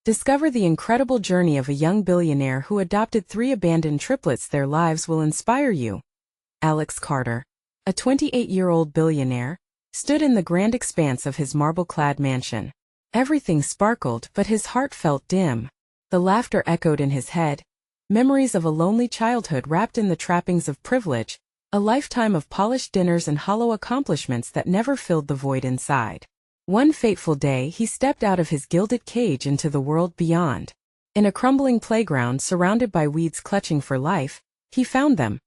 Discover the incredible journey of a young billionaire who adopted 3 abandoned triplets. Their lives will inspire you. Alex Carter, a 28-year-old billionaire, stood in the grand expanse of his marble-clad mansion. Everything sparkled, but his heart felt dim. The laughter echoed in his head, memories of a lonely childhood wrapped in the trappings of privilege, a lifetime of polished dinners and hollow accomplishments that never filled the void inside. One fateful day he stepped out of his gilded cage into the world beyond. In a crumbling playground surrounded by weeds clutching for life, he found them.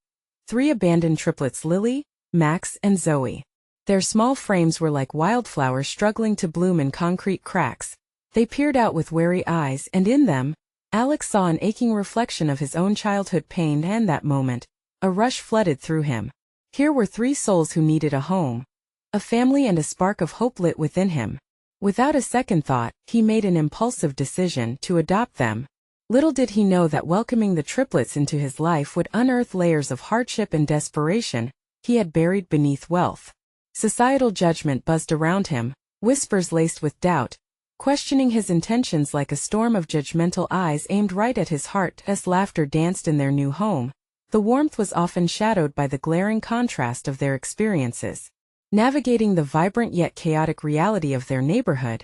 3 abandoned triplets: Lily, Max, and Zoe. Their small frames were like wildflowers struggling to bloom in concrete cracks. They peered out with wary eyes, and in them, Alex saw an aching reflection of his own childhood pain. And that moment, a rush flooded through him. Here were 3 souls who needed a home, a family, and a spark of hope lit within him. Without a second thought, he made an impulsive decision to adopt them. Little did he know that welcoming the triplets into his life would unearth layers of hardship and desperation he had buried beneath wealth. Societal judgment buzzed around him, whispers laced with doubt, questioning his intentions like a storm of judgmental eyes aimed right at his heart. As laughter danced in their new home, the warmth was often shadowed by the glaring contrast of their experiences. Navigating the vibrant yet chaotic reality of their neighborhood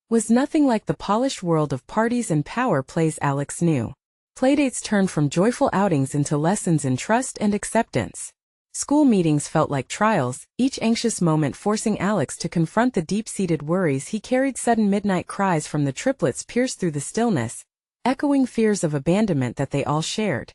was nothing like the polished world of parties and power plays Alex knew. Playdates turned from joyful outings into lessons in trust and acceptance. School meetings felt like trials, each anxious moment forcing Alex to confront the deep-seated worries he carried. Sudden midnight cries from the triplets pierced through the stillness, echoing fears of abandonment that they all shared.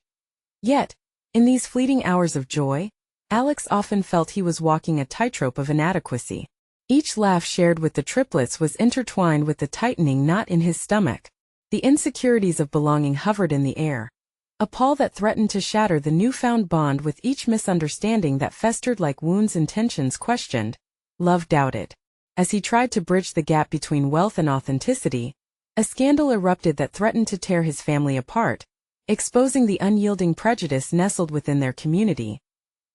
Yet, in these fleeting hours of joy, Alex often felt he was walking a tightrope of inadequacy. Each laugh shared with the triplets was intertwined with the tightening knot in his stomach. The insecurities of belonging hovered in the air, a pall that threatened to shatter the newfound bond. With each misunderstanding that festered like wounds, intentions questioned, love doubted. As he tried to bridge the gap between wealth and authenticity, a scandal erupted that threatened to tear his family apart, exposing the unyielding prejudice nestled within their community.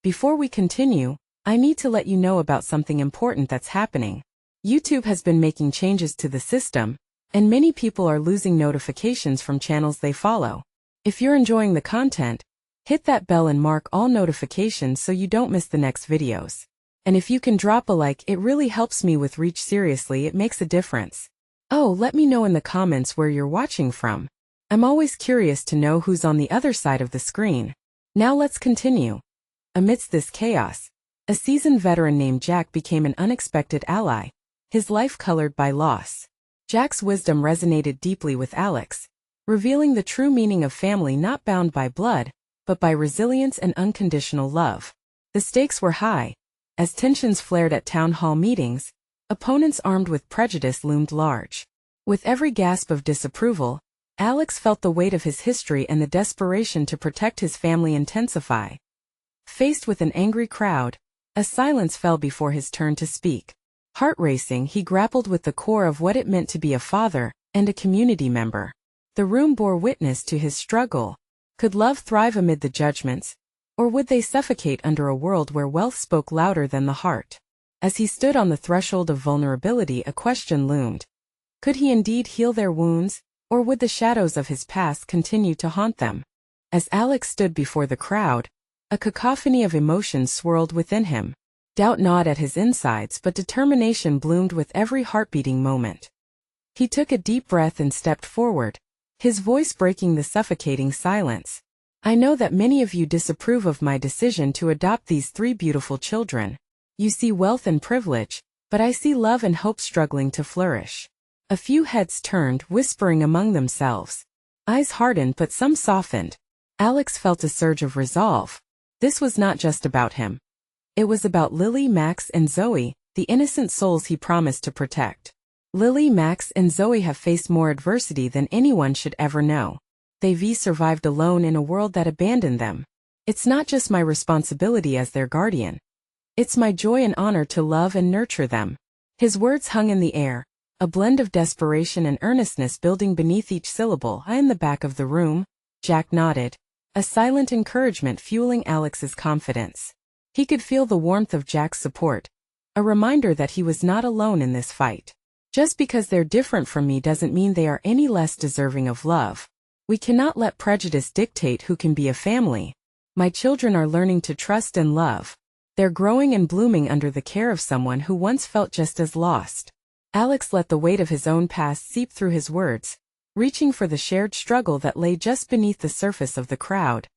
Before we continue, I need to let you know about something important that's happening. YouTube has been making changes to the system, and many people are losing notifications from channels they follow. If you're enjoying the content, hit that bell and mark all notifications so you don't miss the next videos. And if you can drop a like, it really helps me with reach. Seriously, it makes a difference. Oh, let me know in the comments where you're watching from. I'm always curious to know who's on the other side of the screen. Now let's continue. Amidst this chaos, a seasoned veteran named Jack became an unexpected ally, his life colored by loss. Jack's wisdom resonated deeply with Alex, revealing the true meaning of family not bound by blood, but by resilience and unconditional love. The stakes were high. As tensions flared at town hall meetings, opponents armed with prejudice loomed large. With every gasp of disapproval, Alex felt the weight of his history and the desperation to protect his family intensify. Faced with an angry crowd, a silence fell before his turn to speak. Heart racing, he grappled with the core of what it meant to be a father and a community member. The room bore witness to his struggle. Could love thrive amid the judgments, or would they suffocate under a world where wealth spoke louder than the heart? As he stood on the threshold of vulnerability, a question loomed. Could he indeed heal their wounds, or would the shadows of his past continue to haunt them? As Alex stood before the crowd, a cacophony of emotions swirled within him. Doubt gnawed at his insides, but determination bloomed with every heartbeating moment. He took a deep breath and stepped forward, his voice breaking the suffocating silence. I know that many of you disapprove of my decision to adopt these 3 beautiful children. You see wealth and privilege, but I see love and hope struggling to flourish. A few heads turned, whispering among themselves. Eyes hardened, but some softened. Alex felt a surge of resolve. This was not just about him. It was about Lily, Max, and Zoe, the innocent souls he promised to protect. Lily, Max, and Zoe have faced more adversity than anyone should ever know. They've survived alone in a world that abandoned them. It's not just my responsibility as their guardian. It's my joy and honor to love and nurture them. His words hung in the air, a blend of desperation and earnestness building beneath each syllable. In the back of the room, Jack nodded, a silent encouragement fueling Alex's confidence. He could feel the warmth of Jack's support, a reminder that he was not alone in this fight. Just because they're different from me doesn't mean they are any less deserving of love. We cannot let prejudice dictate who can be a family. My children are learning to trust and love. They're growing and blooming under the care of someone who once felt just as lost. Alex let the weight of his own past seep through his words, reaching for the shared struggle that lay just beneath the surface of the crowd.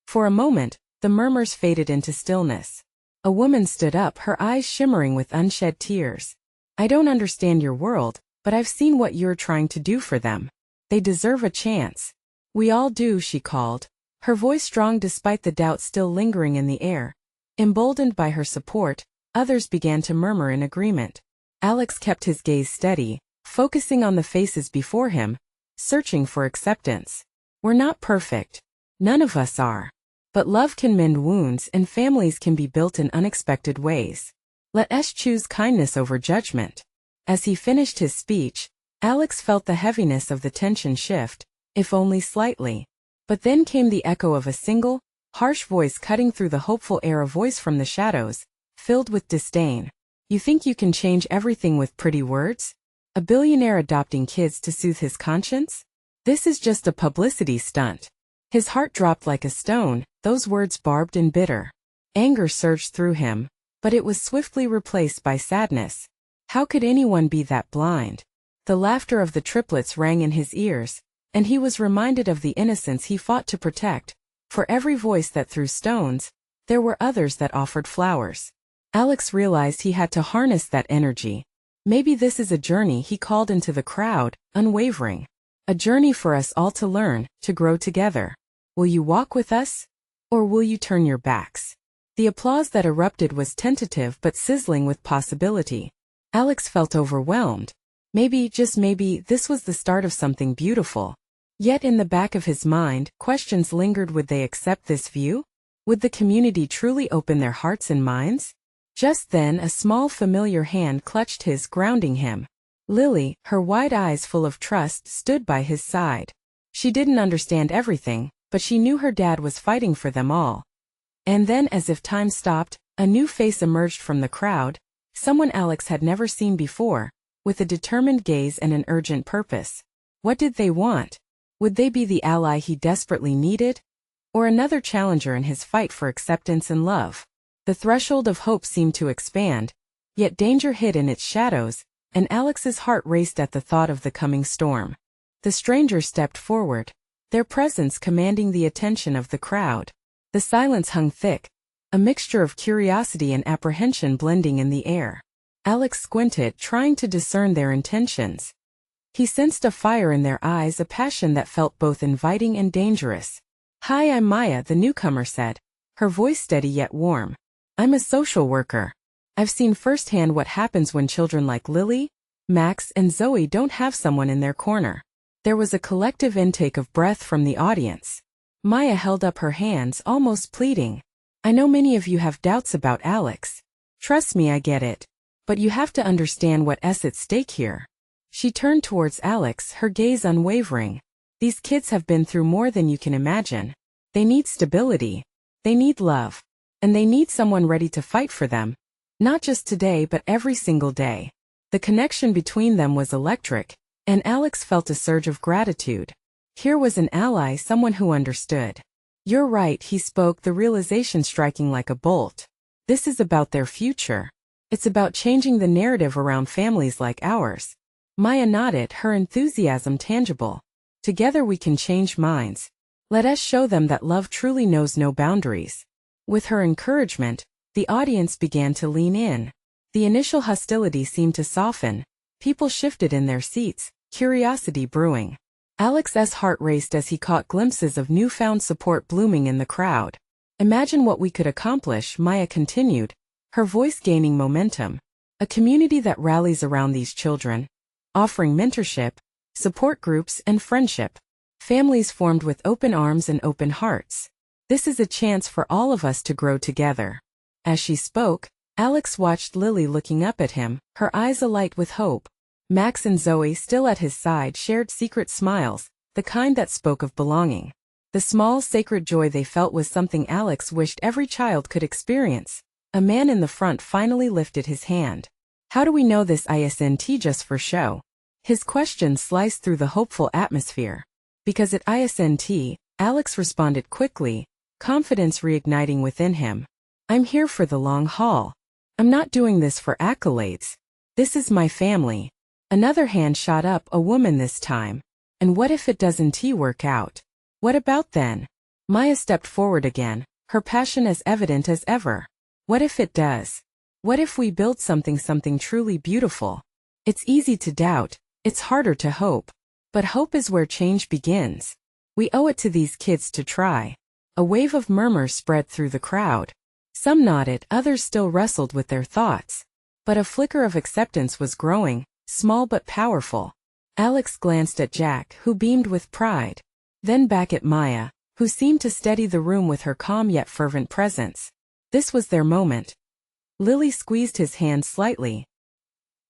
For a moment, the murmurs faded into stillness. A woman stood up, her eyes shimmering with unshed tears. I don't understand your world, but I've seen what you're trying to do for them. They deserve a chance. We all do, she called, her voice strong despite the doubt still lingering in the air. Emboldened by her support, others began to murmur in agreement. Alex kept his gaze steady, focusing on the faces before him, searching for acceptance. We're not perfect. None of us are. But love can mend wounds and families can be built in unexpected ways. Let us choose kindness over judgment. As he finished his speech, Alex felt the heaviness of the tension shift, if only slightly. But then came the echo of a single, harsh voice cutting through the hopeful air, a voice from the shadows, filled with disdain. You think you can change everything with pretty words? A billionaire adopting kids to soothe his conscience? This is just a publicity stunt. His heart dropped like a stone, those words barbed and bitter. Anger surged through him, but it was swiftly replaced by sadness. How could anyone be that blind? The laughter of the triplets rang in his ears, and he was reminded of the innocence he fought to protect. For every voice that threw stones, there were others that offered flowers. Alex realized he had to harness that energy. Maybe this is a journey, he called into the crowd, unwavering. A journey for us all to learn, to grow together. Will you walk with us? Or will you turn your backs? The applause that erupted was tentative but sizzling with possibility. Alex felt overwhelmed. Maybe, just maybe, this was the start of something beautiful. Yet in the back of his mind, questions lingered. Would they accept this view? Would the community truly open their hearts and minds? Just then a small familiar hand clutched his, grounding him. Lily, her wide eyes full of trust, stood by his side. She didn't understand everything, but she knew her dad was fighting for them all. And then, as if time stopped, a new face emerged from the crowd, someone Alex had never seen before, with a determined gaze and an urgent purpose. What did they want? Would they be the ally he desperately needed? Or another challenger in his fight for acceptance and love? The threshold of hope seemed to expand, yet danger hid in its shadows, and Alex's heart raced at the thought of the coming storm. The strangers stepped forward, their presence commanding the attention of the crowd. The silence hung thick, a mixture of curiosity and apprehension blending in the air. Alex squinted, trying to discern their intentions. He sensed a fire in their eyes, a passion that felt both inviting and dangerous. Hi, I'm Maya, the newcomer said, her voice steady yet warm. I'm a social worker. I've seen firsthand what happens when children like Lily, Max, and Zoe don't have someone in their corner. There was a collective intake of breath from the audience. Maya held up her hands, almost pleading. I know many of you have doubts about Alex. Trust me, I get it. But you have to understand what's at stake here. She turned towards Alex, her gaze unwavering. These kids have been through more than you can imagine. They need stability. They need love. And they need someone ready to fight for them. Not just today, but every single day. The connection between them was electric, and Alex felt a surge of gratitude. Here was an ally, someone who understood. You're right, he spoke, the realization striking like a bolt. This is about their future. It's about changing the narrative around families like ours. Maya nodded, her enthusiasm tangible. Together we can change minds. Let us show them that love truly knows no boundaries. With her encouragement, the audience began to lean in. The initial hostility seemed to soften. People shifted in their seats, curiosity brewing. Alex's heart raced as he caught glimpses of newfound support blooming in the crowd. Imagine what we could accomplish, Maya continued, her voice gaining momentum. A community that rallies around these children, offering mentorship, support groups, and friendship. Families formed with open arms and open hearts. This is a chance for all of us to grow together. As she spoke, Alex watched Lily looking up at him, her eyes alight with hope. Max and Zoe, still at his side, shared secret smiles, the kind that spoke of belonging. The small, sacred joy they felt was something Alex wished every child could experience. A man in the front finally lifted his hand. How do we know this isn't just for show? His question sliced through the hopeful atmosphere. Because it isn't, Alex responded quickly, confidence reigniting within him. I'm here for the long haul. I'm not doing this for accolades. This is my family. Another hand shot up, a woman this time. And what if it doesn't work out? What about then? Maya stepped forward again, her passion as evident as ever. What if it does? What if we build something truly beautiful? It's easy to doubt, it's harder to hope. But hope is where change begins. We owe it to these kids to try. A wave of murmurs spread through the crowd. Some nodded, others still wrestled with their thoughts. But a flicker of acceptance was growing, small but powerful. Alex glanced at Jack, who beamed with pride. Then back at Maya, who seemed to steady the room with her calm yet fervent presence. This was their moment. Lily squeezed his hand slightly.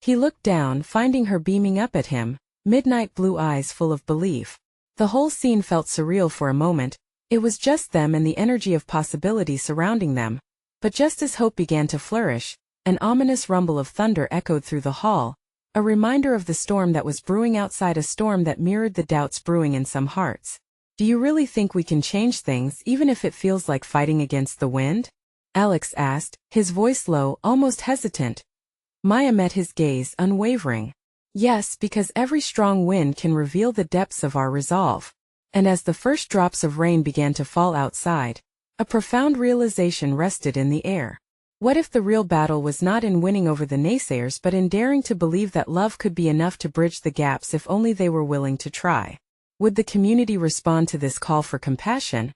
He looked down, finding her beaming up at him, midnight blue eyes full of belief. The whole scene felt surreal for a moment. It was just them and the energy of possibility surrounding them. But just as hope began to flourish, an ominous rumble of thunder echoed through the hall, a reminder of the storm that was brewing outside, a storm that mirrored the doubts brewing in some hearts. Do you really think we can change things even if it feels like fighting against the wind? Alex asked, his voice low, almost hesitant. Maya met his gaze, unwavering. Yes, because every strong wind can reveal the depths of our resolve. And as the first drops of rain began to fall outside, a profound realization rested in the air. What if the real battle was not in winning over the naysayers but in daring to believe that love could be enough to bridge the gaps if only they were willing to try? Would the community respond to this call for compassion?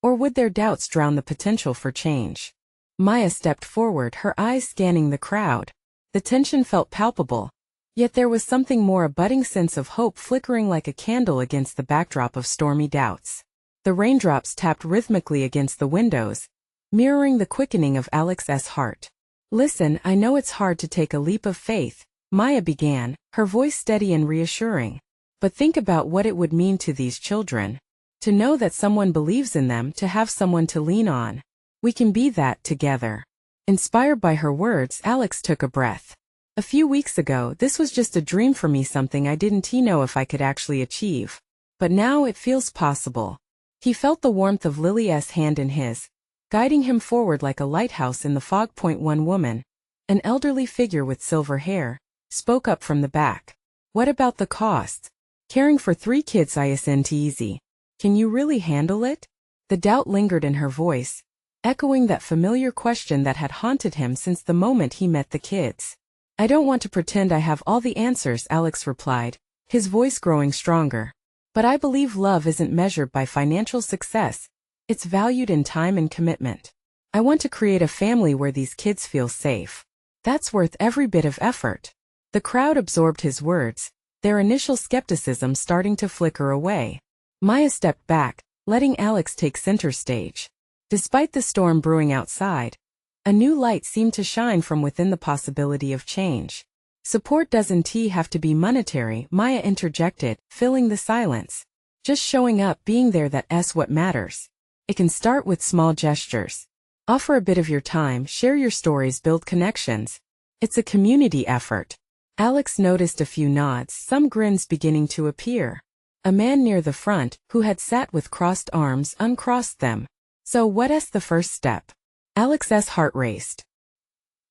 Or would their doubts drown the potential for change? Maya stepped forward, her eyes scanning the crowd. The tension felt palpable. Yet there was something more, a budding sense of hope flickering like a candle against the backdrop of stormy doubts. The raindrops tapped rhythmically against the windows, mirroring the quickening of Alex's heart. Listen, I know it's hard to take a leap of faith, Maya began, her voice steady and reassuring. But think about what it would mean to these children. To know that someone believes in them, to have someone to lean on. We can be that together. Inspired by her words, Alex took a breath. A few weeks ago, this was just a dream for me, something I didn't know if I could actually achieve. But now it feels possible. He felt the warmth of Lily's hand in his, guiding him forward like a lighthouse in the fog. One woman, an elderly figure with silver hair, spoke up from the back. What about the cost? Caring for 3 kids isn't easy. Can you really handle it? The doubt lingered in her voice, echoing that familiar question that had haunted him since the moment he met the kids. I don't want to pretend I have all the answers, Alex replied, his voice growing stronger. But I believe love isn't measured by financial success. It's valued in time and commitment. I want to create a family where these kids feel safe. That's worth every bit of effort. The crowd absorbed his words, their initial skepticism starting to flicker away. Maya stepped back, letting Alex take center stage. Despite the storm brewing outside, a new light seemed to shine from within, the possibility of change. Support doesn't have to be monetary, Maya interjected, filling the silence. Just showing up, being there, that's what matters. It can start with small gestures. Offer a bit of your time, share your stories, build connections. It's a community effort. Alex noticed a few nods, some grins beginning to appear. A man near the front, who had sat with crossed arms, uncrossed them. So what's the first step? Alex's heart raced.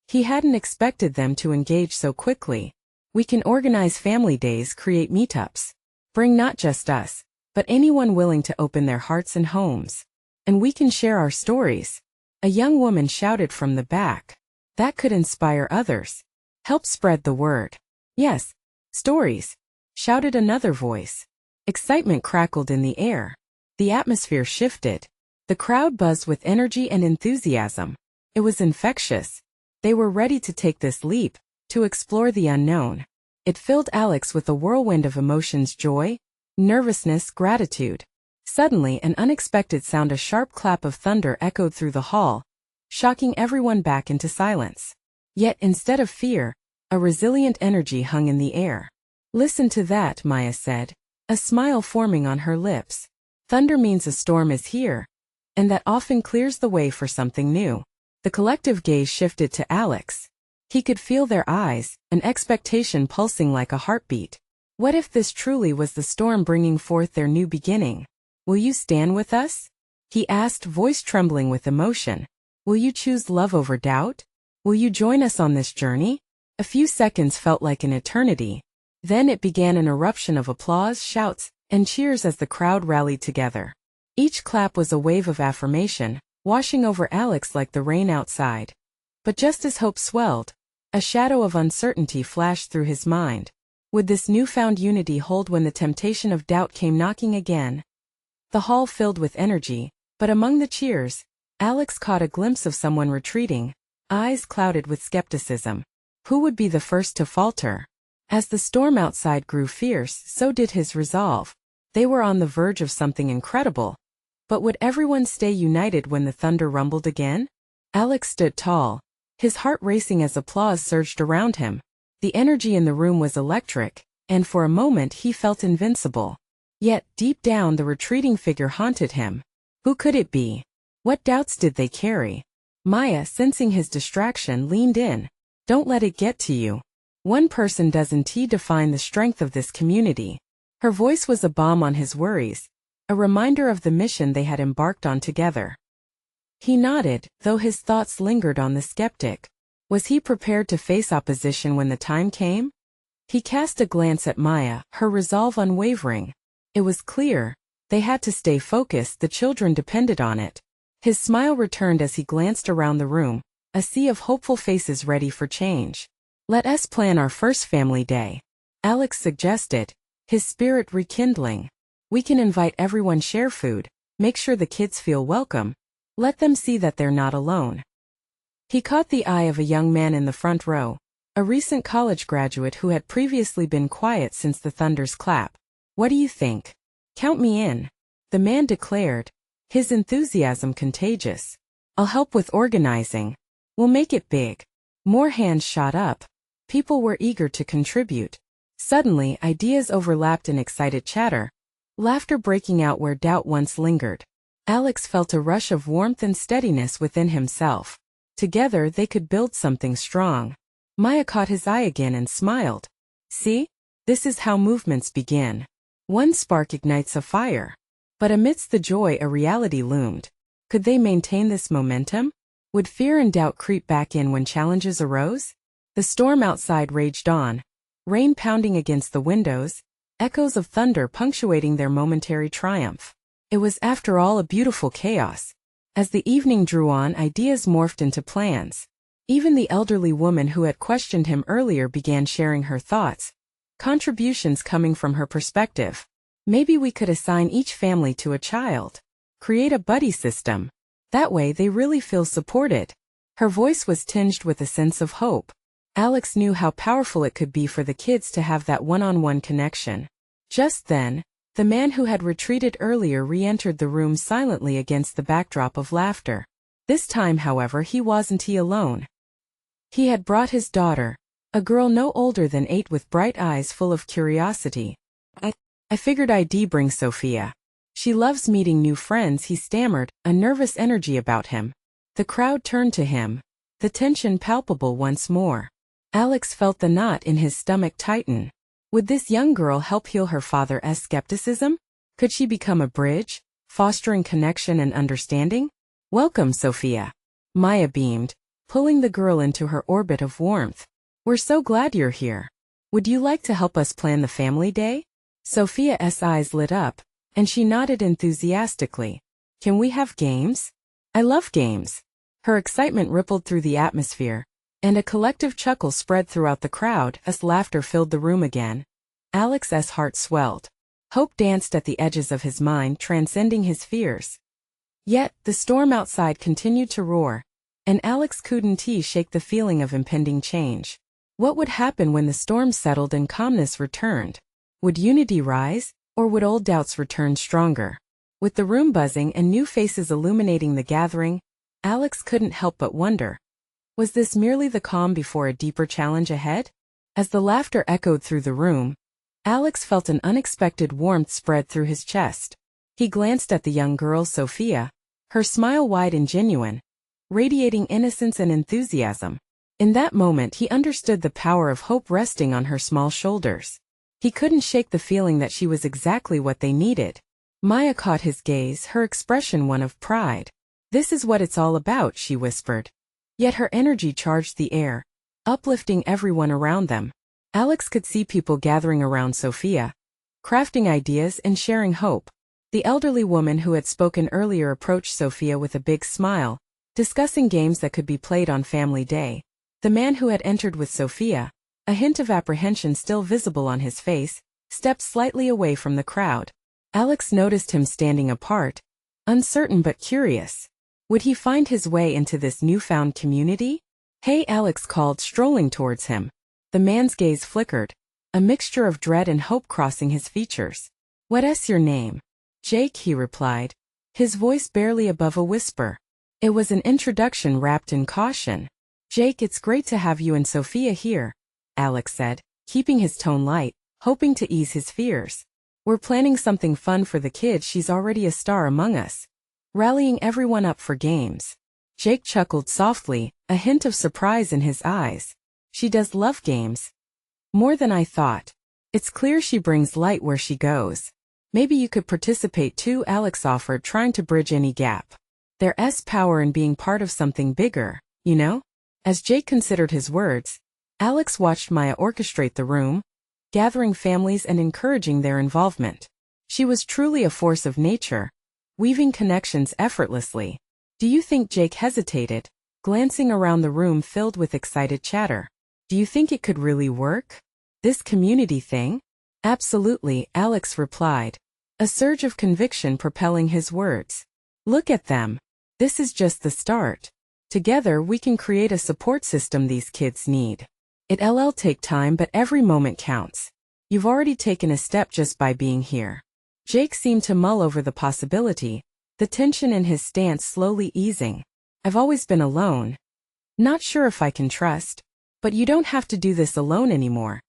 He hadn't expected them to engage so quickly. We can organize family days, create meetups. Bring not just us, but anyone willing to open their hearts and homes. And we can share our stories. A young woman shouted from the back. That could inspire others. Help spread the word. Yes, stories, shouted another voice. Excitement crackled in the air. The atmosphere shifted. The crowd buzzed with energy and enthusiasm. It was infectious. They were ready to take this leap, to explore the unknown. It filled Alex with a whirlwind of emotions: joy, nervousness, gratitude. Suddenly, an unexpected sound, a sharp clap of thunder, echoed through the hall, shocking everyone back into silence. Yet instead of fear, a resilient energy hung in the air. Listen to that, Maya said, a smile forming on her lips. Thunder means a storm is here, and that often clears the way for something new. The collective gaze shifted to Alex. He could feel their eyes, an expectation pulsing like a heartbeat. What if this truly was the storm bringing forth their new beginning? Will you stand with us? He asked, voice trembling with emotion. Will you choose love over doubt? Will you join us on this journey? A few seconds felt like an eternity. Then it began an eruption of applause, shouts, and cheers as the crowd rallied together. Each clap was a wave of affirmation, washing over Alex like the rain outside. But just as hope swelled, a shadow of uncertainty flashed through his mind. Would this newfound unity hold when the temptation of doubt came knocking again? The hall filled with energy, but among the cheers, Alex caught a glimpse of someone retreating, eyes clouded with skepticism. Who would be the first to falter? As the storm outside grew fierce, so did his resolve. They were on the verge of something incredible. But would everyone stay united when the thunder rumbled again? Alex stood tall, his heart racing as applause surged around him. The energy in the room was electric, and for a moment he felt invincible. Yet, deep down, the retreating figure haunted him. Who could it be? What doubts did they carry? Maya, sensing his distraction, leaned in. Don't let it get to you. One person doesn't define the strength of this community. Her voice was a balm on his worries, a reminder of the mission they had embarked on together. He nodded, though his thoughts lingered on the skeptic. Was he prepared to face opposition when the time came? He cast a glance at Maya, her resolve unwavering. It was clear, they had to stay focused, the children depended on it. His smile returned as he glanced around the room, a sea of hopeful faces ready for change. Let us plan our first family day, Alex suggested, his spirit rekindling. We can invite everyone, share food, make sure the kids feel welcome. Let them see that they're not alone. He caught the eye of a young man in the front row, a recent college graduate who had previously been quiet since the thunder's clap. What do you think? Count me in, the man declared, his enthusiasm contagious. I'll help with organizing. We'll make it big. More hands shot up. People were eager to contribute. Suddenly, ideas overlapped in excited chatter, laughter breaking out where doubt once lingered. Alex felt a rush of warmth and steadiness within himself. Together they could build something strong. Maya caught his eye again and smiled. See? This is how movements begin. One spark ignites a fire. But amidst the joy, a reality loomed. Could they maintain this momentum? Would fear and doubt creep back in when challenges arose? The storm outside raged on, rain pounding against the windows, echoes of thunder punctuating their momentary triumph. It was, after all, a beautiful chaos. As the evening drew on, ideas morphed into plans. Even the elderly woman who had questioned him earlier began sharing her thoughts, contributions coming from her perspective. Maybe we could assign each family to a child. Create a buddy system. That way they really feel supported. Her voice was tinged with a sense of hope. Alex knew how powerful it could be for the kids to have that one-on-one connection. Just then, the man who had retreated earlier re-entered the room silently against the backdrop of laughter. This time, however, he wasn't alone. He had brought his daughter, a girl no older than 8 with bright eyes full of curiosity. I figured I'd bring Sophia. She loves meeting new friends, he stammered, a nervous energy about him. The crowd turned to him, the tension palpable once more. Alex felt the knot in his stomach tighten. Would this young girl help heal her father's skepticism? Could she become a bridge, fostering connection and understanding? Welcome, Sophia. Maya beamed, pulling the girl into her orbit of warmth. We're so glad you're here. Would you like to help us plan the family day? Sophia's eyes lit up, and she nodded enthusiastically. Can we have games? I love games. Her excitement rippled through the atmosphere, and a collective chuckle spread throughout the crowd as laughter filled the room again. Alex's heart swelled. Hope danced at the edges of his mind, transcending his fears. Yet, the storm outside continued to roar, and Alex couldn't shake the feeling of impending change. What would happen when the storm settled and calmness returned? Would unity rise, or would old doubts return stronger? With the room buzzing and new faces illuminating the gathering, Alex couldn't help but wonder. Was this merely the calm before a deeper challenge ahead? As the laughter echoed through the room, Alex felt an unexpected warmth spread through his chest. He glanced at the young girl Sophia, her smile wide and genuine, radiating innocence and enthusiasm. In that moment he understood the power of hope resting on her small shoulders. He couldn't shake the feeling that she was exactly what they needed. Maya caught his gaze, her expression one of pride. "This is what it's all about," she whispered. Yet her energy charged the air, uplifting everyone around them. Alex could see people gathering around Sophia, crafting ideas and sharing hope. The elderly woman who had spoken earlier approached Sophia with a big smile, discussing games that could be played on family day. The man who had entered with Sophia, a hint of apprehension still visible on his face, stepped slightly away from the crowd. Alex noticed him standing apart, uncertain but curious. Would he find his way into this newfound community? "Hey," Alex called, strolling towards him. The man's gaze flickered, a mixture of dread and hope crossing his features. "What's your name?" "Jake," he replied, his voice barely above a whisper. It was an introduction wrapped in caution. "Jake, it's great to have you and Sophia here," Alex said, keeping his tone light, hoping to ease his fears. "We're planning something fun for the kid. She's already a star among us, rallying everyone up for games." Jake chuckled softly, a hint of surprise in his eyes. "She does love games. More than I thought. It's clear she brings light where she goes. Maybe you could participate too," Alex offered, trying to bridge any gap. There's power in being part of something bigger, you know? As Jake considered his words, Alex watched Maya orchestrate the room, gathering families and encouraging their involvement. She was truly a force of nature, weaving connections effortlessly. "Do you think?" Jake hesitated, glancing around the room filled with excited chatter. "Do you think it could really work? This community thing?" "Absolutely," Alex replied, a surge of conviction propelling his words. "Look at them. This is just the start. Together we can create a support system these kids need. It'll take time, but every moment counts. You've already taken a step just by being here." Jake seemed to mull over the possibility, the tension in his stance slowly easing. "I've always been alone. Not sure if I can trust. But you don't have to do this alone anymore,"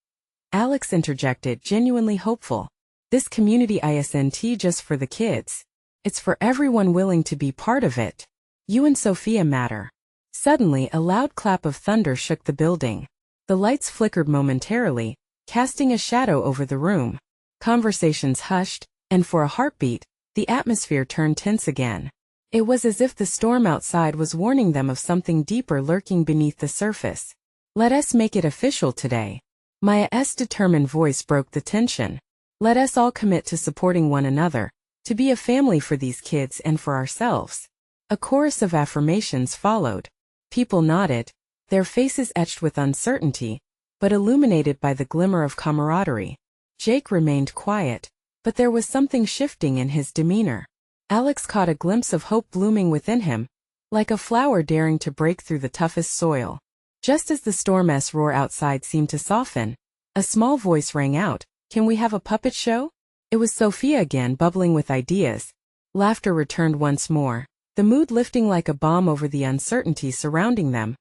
Alex interjected, genuinely hopeful. "This community isn't just for the kids. It's for everyone willing to be part of it. You and Sophia matter." Suddenly, a loud clap of thunder shook the building. The lights flickered momentarily, casting a shadow over the room. Conversations hushed, and for a heartbeat, the atmosphere turned tense again. It was as if the storm outside was warning them of something deeper lurking beneath the surface. "Let us make it official today." Maya's determined voice broke the tension. "Let us all commit to supporting one another, to be a family for these kids and for ourselves." A chorus of affirmations followed. People nodded, their faces etched with uncertainty, but illuminated by the glimmer of camaraderie. Jake remained quiet, but there was something shifting in his demeanor. Alex caught a glimpse of hope blooming within him, like a flower daring to break through the toughest soil. Just as the storm's roar outside seemed to soften, a small voice rang out, "Can we have a puppet show?" It was Sophia again, bubbling with ideas. Laughter returned once more, the mood lifting like a balm over the uncertainty surrounding them.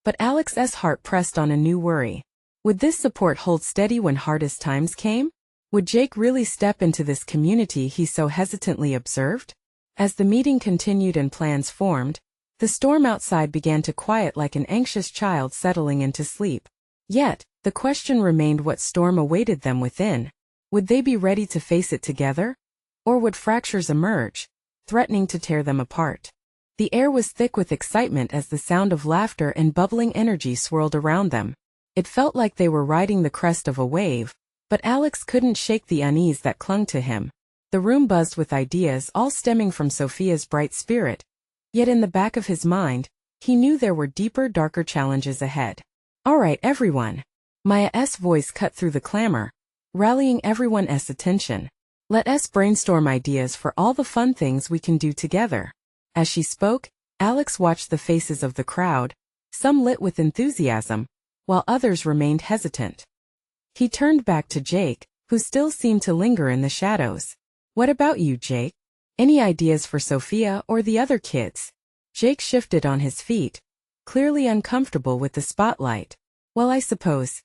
But Alex's heart pressed on a new worry. Would this support hold steady when hardest times came? Would Jake really step into this community he so hesitantly observed? As the meeting continued and plans formed, the storm outside began to quiet like an anxious child settling into sleep. Yet, the question remained: what storm awaited them within? Would they be ready to face it together? Or would fractures emerge, threatening to tear them apart? The air was thick with excitement as the sound of laughter and bubbling energy swirled around them. It felt like they were riding the crest of a wave, but Alex couldn't shake the unease that clung to him. The room buzzed with ideas, all stemming from Sophia's bright spirit. Yet in the back of his mind, he knew there were deeper, darker challenges ahead. "All right, everyone." Maya's voice cut through the clamor, rallying everyone's attention. "Let us brainstorm ideas for all the fun things we can do together." As she spoke, Alex watched the faces of the crowd, some lit with enthusiasm, while others remained hesitant. He turned back to Jake, who still seemed to linger in the shadows. "What about you, Jake? Any ideas for Sophia or the other kids?" Jake shifted on his feet, clearly uncomfortable with the spotlight. "Well, I suppose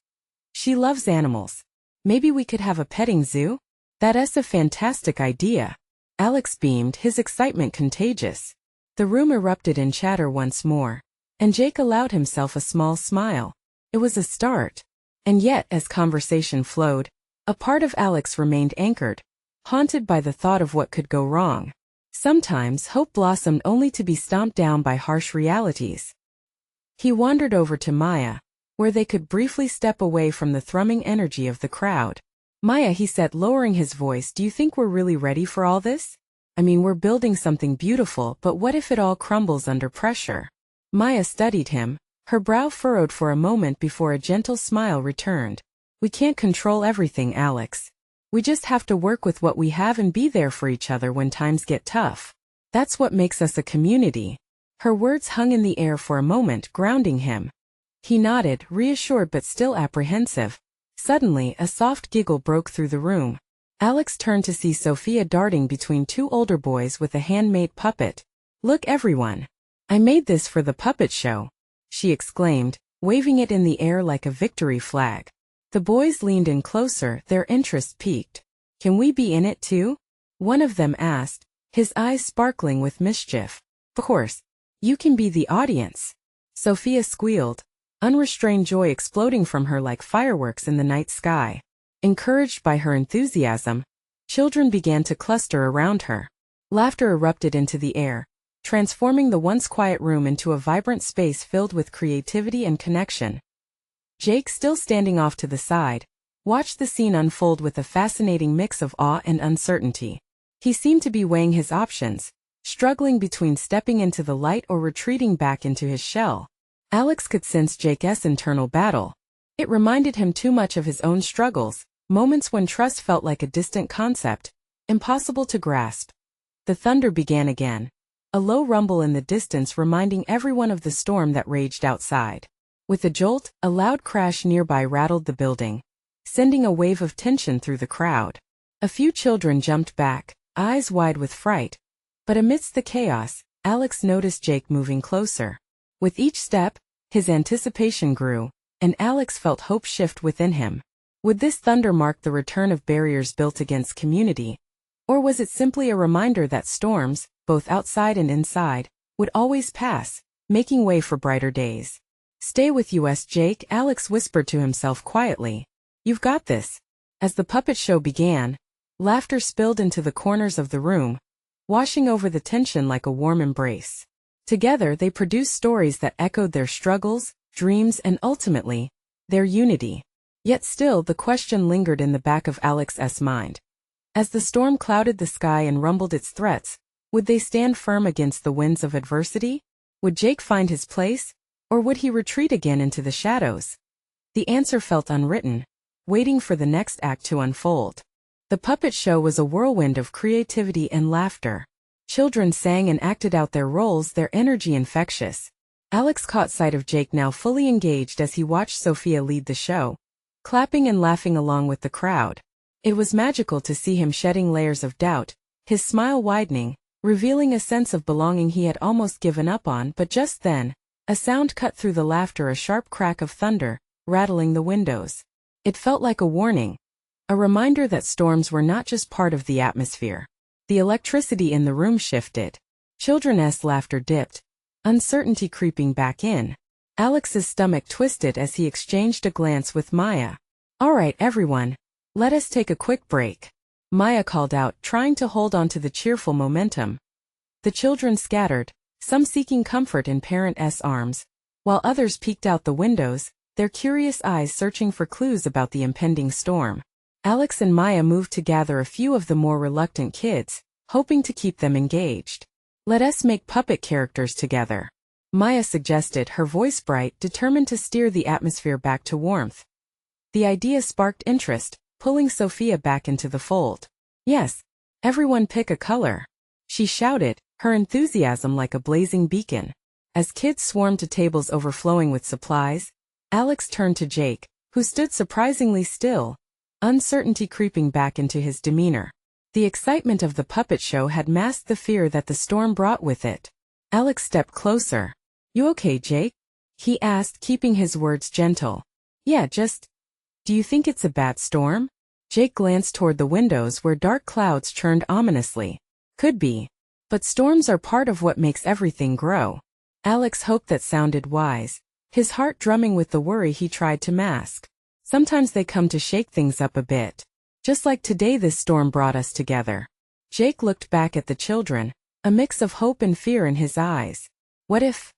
she loves animals. Maybe we could have a petting zoo?" "That's a fantastic idea." Alex beamed, his excitement contagious. The room erupted in chatter once more, and Jake allowed himself a small smile. It was a start. And yet, as conversation flowed, a part of Alex remained anchored, haunted by the thought of what could go wrong. Sometimes hope blossomed only to be stomped down by harsh realities. He wandered over to Maya, where they could briefly step away from the thrumming energy of the crowd. Maya, he said, lowering his voice, do you think we're really ready for all this? I mean, we're building something beautiful, but what if it all crumbles under pressure? Maya studied him, her brow furrowed for a moment before a gentle smile returned. We can't control everything, Alex. We just have to work with what we have and be there for each other when times get tough. That's what makes us a community. Her words hung in the air for a moment, grounding him. He nodded, reassured but still apprehensive. Suddenly, a soft giggle broke through the room. Alex turned to see Sophia darting between two older boys with a handmade puppet. Look, everyone. I made this for the puppet show, she exclaimed, waving it in the air like a victory flag. The boys leaned in closer, their interest piqued. Can we be in it too? One of them asked, his eyes sparkling with mischief. Of course. You can be the audience. Sophia squealed, unrestrained joy exploding from her like fireworks in the night sky. Encouraged by her enthusiasm, children began to cluster around her. Laughter erupted into the air, transforming the once quiet room into a vibrant space filled with creativity and connection. Jake, still standing off to the side, watched the scene unfold with a fascinating mix of awe and uncertainty. He seemed to be weighing his options, struggling between stepping into the light or retreating back into his shell. Alex could sense Jake's internal battle. It reminded him too much of his own struggles, moments when trust felt like a distant concept, impossible to grasp. The thunder began again, a low rumble in the distance reminding everyone of the storm that raged outside. With a jolt, a loud crash nearby rattled the building, sending a wave of tension through the crowd. A few children jumped back, eyes wide with fright. But amidst the chaos, Alex noticed Jake moving closer. With each step, his anticipation grew, and Alex felt hope shift within him. Would this thunder mark the return of barriers built against community? Or was it simply a reminder that storms, both outside and inside, would always pass, making way for brighter days? Stay with us, Jake, Alex whispered to himself quietly. You've got this. As the puppet show began, laughter spilled into the corners of the room, washing over the tension like a warm embrace. Together they produced stories that echoed their struggles, dreams, and ultimately, their unity. Yet still the question lingered in the back of Alex's mind. As the storm clouded the sky and rumbled its threats, would they stand firm against the winds of adversity? Would Jake find his place, or would he retreat again into the shadows? The answer felt unwritten, waiting for the next act to unfold. The puppet show was a whirlwind of creativity and laughter. Children sang and acted out their roles, their energy infectious. Alex caught sight of Jake, now fully engaged as he watched Sophia lead the show, clapping and laughing along with the crowd. It was magical to see him shedding layers of doubt, his smile widening, revealing a sense of belonging he had almost given up on. But just then, a sound cut through the laughter, a sharp crack of thunder, rattling the windows. It felt like a warning, a reminder that storms were not just part of the atmosphere. The electricity in the room shifted. Children's laughter dipped, uncertainty creeping back in. Alex's stomach twisted as he exchanged a glance with Maya. All right, everyone, let us take a quick break, Maya called out, trying to hold on to the cheerful momentum. The children scattered, some seeking comfort in parents' arms, while others peeked out the windows, their curious eyes searching for clues about the impending storm. Alex and Maya moved to gather a few of the more reluctant kids, hoping to keep them engaged. Let us make puppet characters together, Maya suggested, her voice bright, determined to steer the atmosphere back to warmth. The idea sparked interest, pulling Sophia back into the fold. Yes, everyone pick a color, she shouted, her enthusiasm like a blazing beacon. As kids swarmed to tables overflowing with supplies, Alex turned to Jake, who stood surprisingly still, uncertainty creeping back into his demeanor. The excitement of the puppet show had masked the fear that the storm brought with it. Alex stepped closer. You okay, Jake? He asked, keeping his words gentle. Yeah, do you think it's a bad storm? Jake glanced toward the windows where dark clouds churned ominously. Could be. But storms are part of what makes everything grow. Alex hoped that sounded wise, his heart drumming with the worry he tried to mask. Sometimes they come to shake things up a bit. Just like today this storm brought us together. Jake looked back at the children, a mix of hope and fear in his eyes. What if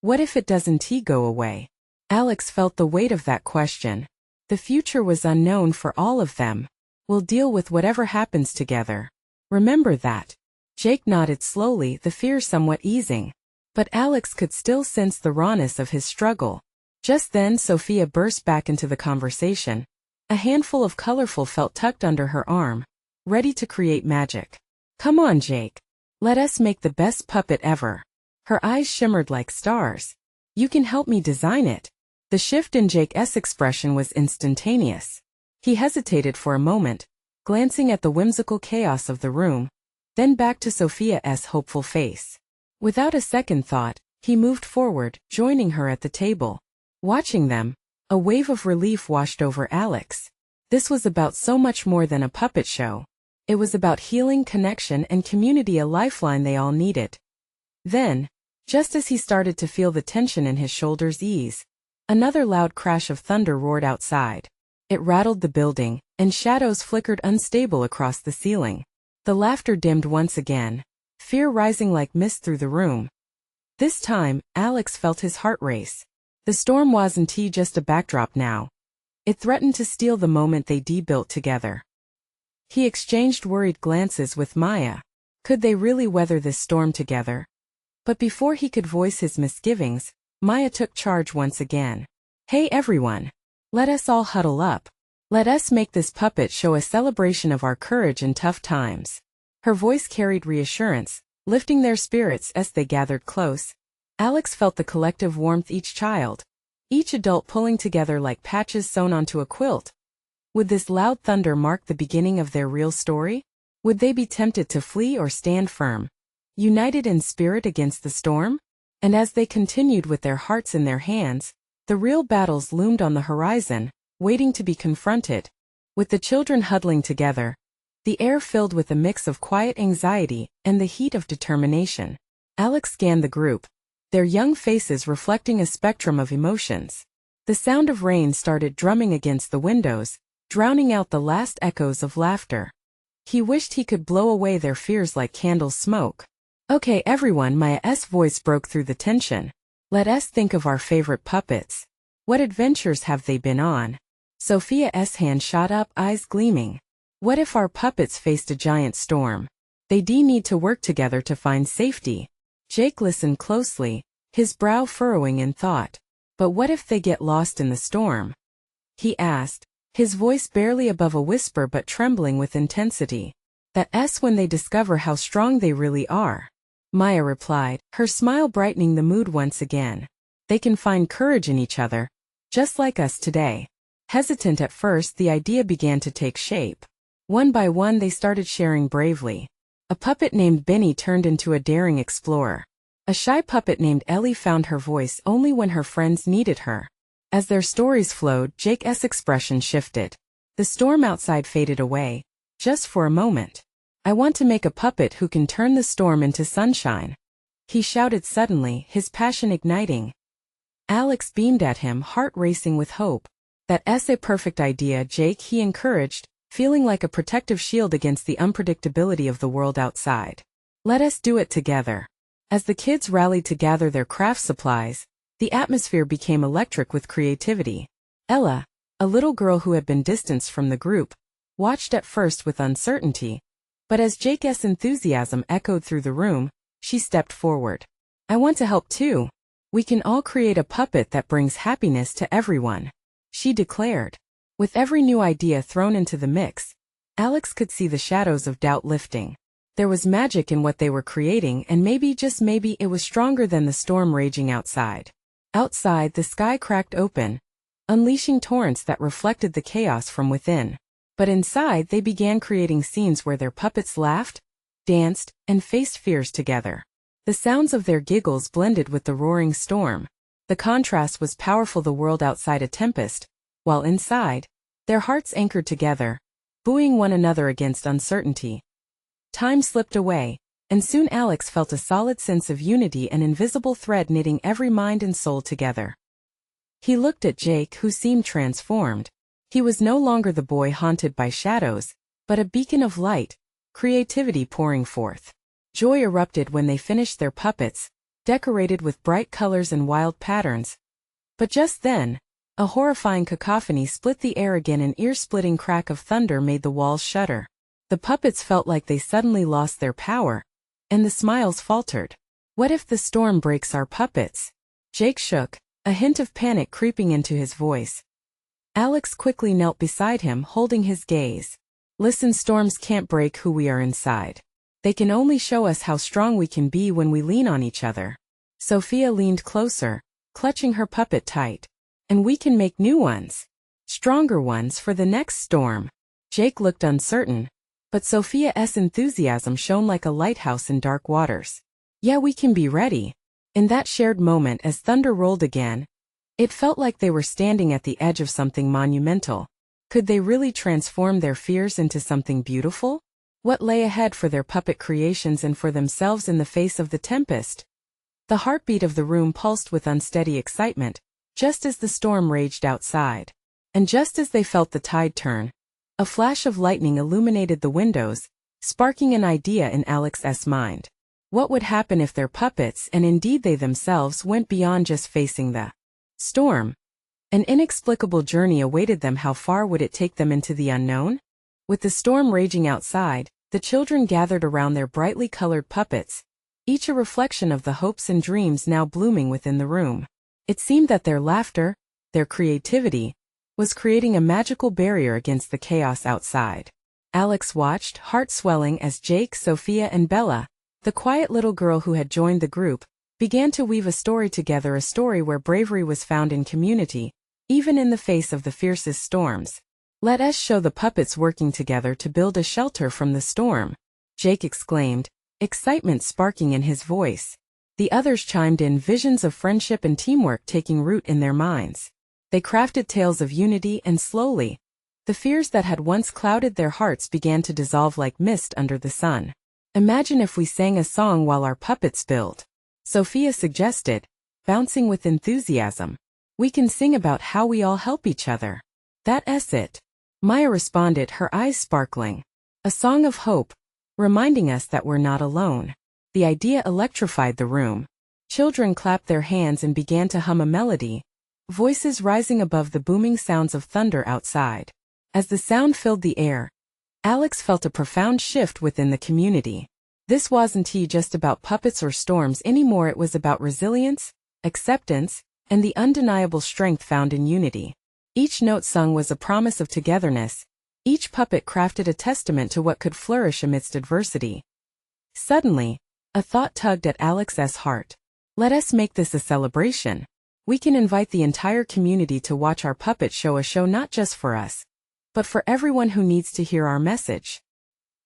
it doesn't go away? Alex felt the weight of that question. The future was unknown for all of them. We'll deal with whatever happens together. Remember that. Jake nodded slowly, the fear somewhat easing. But Alex could still sense the rawness of his struggle. Just then Sophia burst back into the conversation. A handful of colorful felt tucked under her arm, ready to create magic. Come on, Jake. Let us make the best puppet ever. Her eyes shimmered like stars. You can help me design it. The shift in Jake's expression was instantaneous. He hesitated for a moment, glancing at the whimsical chaos of the room, then back to Sophia's hopeful face. Without a second thought, he moved forward, joining her at the table. Watching them, a wave of relief washed over Alex. This was about so much more than a puppet show. It was about healing, connection, and community, a lifeline they all needed. Then, just as he started to feel the tension in his shoulders ease, another loud crash of thunder roared outside. It rattled the building, and shadows flickered unstable across the ceiling. The laughter dimmed once again, fear rising like mist through the room. This time, Alex felt his heart race. The storm wasn't just a backdrop now. It threatened to steal the moment they built together. He exchanged worried glances with Maya. Could they really weather this storm together? But before he could voice his misgivings, Maya took charge once again. Hey everyone! Let us all huddle up. Let us make this puppet show a celebration of our courage in tough times. Her voice carried reassurance, lifting their spirits as they gathered close. Alex felt the collective warmth, each adult pulling together like patches sewn onto a quilt. Would this loud thunder mark the beginning of their real story? Would they be tempted to flee or stand firm, united in spirit against the storm? And as they continued with their hearts in their hands, the real battles loomed on the horizon, waiting to be confronted. With the children huddling together, the air filled with a mix of quiet anxiety and the heat of determination. Alex scanned the group, their young faces reflecting a spectrum of emotions. The sound of rain started drumming against the windows, drowning out the last echoes of laughter. He wished he could blow away their fears like candle smoke. Okay everyone, Maya's voice broke through the tension. Let us think of our favorite puppets. What adventures have they been on? Sophia's hand shot up, eyes gleaming. What if our puppets faced a giant storm? They need to work together to find safety. Jake listened closely, his brow furrowing in thought. But what if they get lost in the storm? He asked, his voice barely above a whisper but trembling with intensity. That's when they discover how strong they really are. Maya replied, her smile brightening the mood once again. They can find courage in each other, just like us today. Hesitant at first, the idea began to take shape. One by one they started sharing bravely. A puppet named Benny turned into a daring explorer. A shy puppet named Ellie found her voice only when her friends needed her. As their stories flowed, Jake's expression shifted. The storm outside faded away, just for a moment. I want to make a puppet who can turn the storm into sunshine. He shouted suddenly, his passion igniting. Alex beamed at him, heart racing with hope. That's a perfect idea, Jake, he encouraged, feeling like a protective shield against the unpredictability of the world outside. Let us do it together. As the kids rallied to gather their craft supplies, the atmosphere became electric with creativity. Ella, a little girl who had been distanced from the group, watched at first with uncertainty, but as Jake's enthusiasm echoed through the room, she stepped forward. I want to help too. We can all create a puppet that brings happiness to everyone, she declared. With every new idea thrown into the mix, Alex could see the shadows of doubt lifting. There was magic in what they were creating, and maybe, just maybe, it was stronger than the storm raging outside. Outside, the sky cracked open, unleashing torrents that reflected the chaos from within. But inside, they began creating scenes where their puppets laughed, danced, and faced fears together. The sounds of their giggles blended with the roaring storm. The contrast was powerful, the world outside a tempest, while inside, their hearts anchored together, buoying one another against uncertainty. Time slipped away, and soon Alex felt a solid sense of unity, an invisible thread knitting every mind and soul together. He looked at Jake, who seemed transformed. He was no longer the boy haunted by shadows, but a beacon of light, creativity pouring forth. Joy erupted when they finished their puppets, decorated with bright colors and wild patterns. But just then, a horrifying cacophony split the air again. An ear-splitting crack of thunder made the walls shudder. The puppets felt like they suddenly lost their power, and the smiles faltered. "What if the storm breaks our puppets?" Jake shook, a hint of panic creeping into his voice. Alex quickly knelt beside him, holding his gaze. "Listen, storms can't break who we are inside. They can only show us how strong we can be when we lean on each other." Sophia leaned closer, clutching her puppet tight. "And we can make new ones. Stronger ones for the next storm." Jake looked uncertain, but Sophia's enthusiasm shone like a lighthouse in dark waters. "Yeah, we can be ready." In that shared moment, as thunder rolled again, it felt like they were standing at the edge of something monumental. Could they really transform their fears into something beautiful? What lay ahead for their puppet creations and for themselves in the face of the tempest? The heartbeat of the room pulsed with unsteady excitement, just as the storm raged outside. And just as they felt the tide turn, a flash of lightning illuminated the windows, sparking an idea in Alex's mind. What would happen if their puppets, and indeed they themselves, went beyond just facing the storm? An inexplicable journey awaited them. How far would it take them into the unknown? With the storm raging outside, the children gathered around their brightly colored puppets, each a reflection of the hopes and dreams now blooming within the room. It seemed that their laughter, their creativity, was creating a magical barrier against the chaos outside. Alex watched, heart swelling, as Jake, Sophia, and Bella, the quiet little girl who had joined the group, began to weave a story together, a story where bravery was found in community, even in the face of the fiercest storms. "Let us show the puppets working together to build a shelter from the storm," Jake exclaimed, excitement sparking in his voice. The others chimed in, visions of friendship and teamwork taking root in their minds. They crafted tales of unity, and slowly, the fears that had once clouded their hearts began to dissolve like mist under the sun. "Imagine if we sang a song while our puppets build," Sophia suggested, bouncing with enthusiasm. "We can sing about how we all help each other." "That's it," Maya responded, her eyes sparkling. "A song of hope, reminding us that we're not alone." The idea electrified the room. Children clapped their hands and began to hum a melody, voices rising above the booming sounds of thunder outside. As the sound filled the air, Alex felt a profound shift within the community. This wasn't just about puppets or storms anymore. It was about resilience, acceptance, and the undeniable strength found in unity. Each note sung was a promise of togetherness. Each puppet crafted a testament to what could flourish amidst adversity. Suddenly, a thought tugged at Alex's heart. "Let us make this a celebration. We can invite the entire community to watch our puppet show, a show not just for us, but for everyone who needs to hear our message."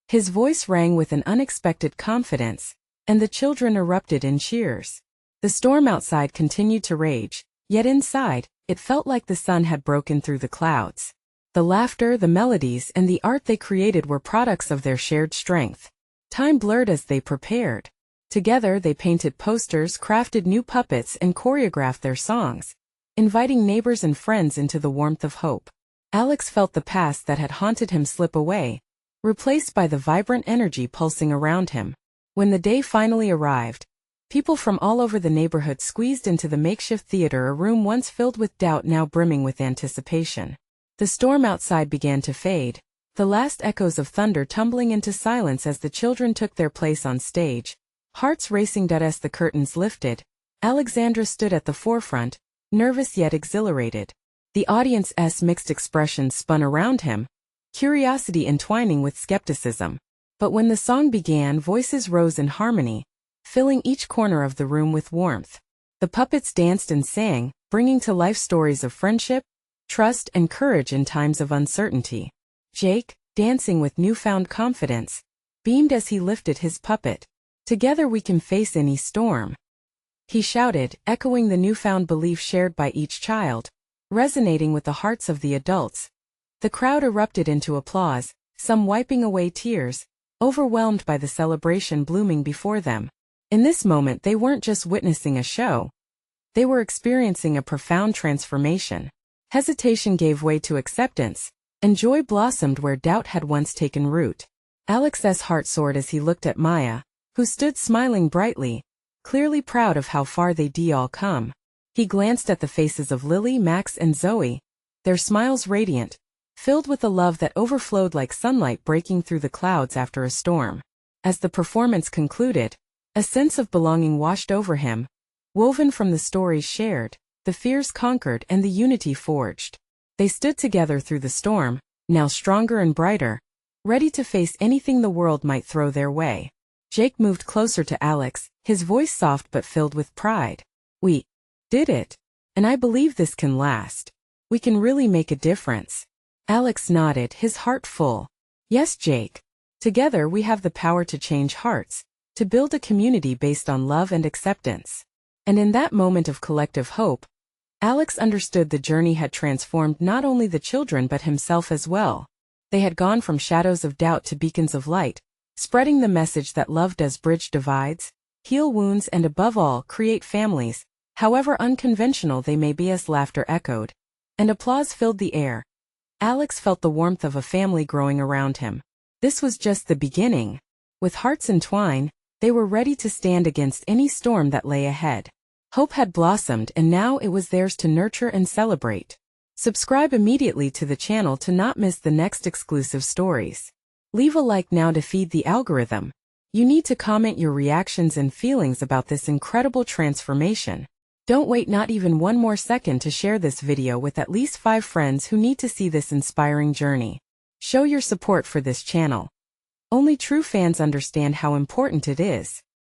His voice rang with an unexpected confidence, and the children erupted in cheers. The storm outside continued to rage, yet inside, it felt like the sun had broken through the clouds. The laughter, the melodies, and the art they created were products of their shared strength. Time blurred as they prepared. Together they painted posters, crafted new puppets, and choreographed their songs, inviting neighbors and friends into the warmth of hope. Alex felt the past that had haunted him slip away, replaced by the vibrant energy pulsing around him. When the day finally arrived, people from all over the neighborhood squeezed into the makeshift theater, a room once filled with doubt now brimming with anticipation. The storm outside began to fade, the last echoes of thunder tumbling into silence as the children took their place on stage. Hearts racing as the curtains lifted, Alexandra stood at the forefront, nervous yet exhilarated. The audience's mixed expressions spun around him, curiosity entwining with skepticism. But when the song began, voices rose in harmony, filling each corner of the room with warmth. The puppets danced and sang, bringing to life stories of friendship, trust, and courage in times of uncertainty. Jake, dancing with newfound confidence, beamed as he lifted his puppet. "Together we can face any storm," he shouted, echoing the newfound belief shared by each child, resonating with the hearts of the adults. The crowd erupted into applause, some wiping away tears, overwhelmed by the celebration blooming before them. In this moment they weren't just witnessing a show. They were experiencing a profound transformation. Hesitation gave way to acceptance, and joy blossomed where doubt had once taken root. Alex's heart soared as he looked at Maya, who stood smiling brightly, clearly proud of how far they'd all come. He glanced at the faces of Lily, Max, and Zoe, their smiles radiant, filled with a love that overflowed like sunlight breaking through the clouds after a storm. As the performance concluded, a sense of belonging washed over him, woven from the stories shared, the fears conquered, and the unity forged. They stood together through the storm, now stronger and brighter, ready to face anything the world might throw their way. Jake moved closer to Alex, his voice soft but filled with pride. "We did it. And I believe this can last. We can really make a difference." Alex nodded, his heart full. "Yes, Jake. Together we have the power to change hearts, to build a community based on love and acceptance." And in that moment of collective hope, Alex understood the journey had transformed not only the children but himself as well. They had gone from shadows of doubt to beacons of light, spreading the message that love does bridge divides, heal wounds, and above all, create families, however unconventional they may be. As laughter echoed, and applause filled the air, Alex felt the warmth of a family growing around him. This was just the beginning. With hearts entwined, they were ready to stand against any storm that lay ahead. Hope had blossomed, and now it was theirs to nurture and celebrate. Subscribe immediately to the channel to not miss the next exclusive stories. Leave a like now to feed the algorithm. You need to comment your reactions and feelings about this incredible transformation. Don't wait not even one more second to share this video with at least 5 friends who need to see this inspiring journey. Show your support for this channel. Only true fans understand how important it is.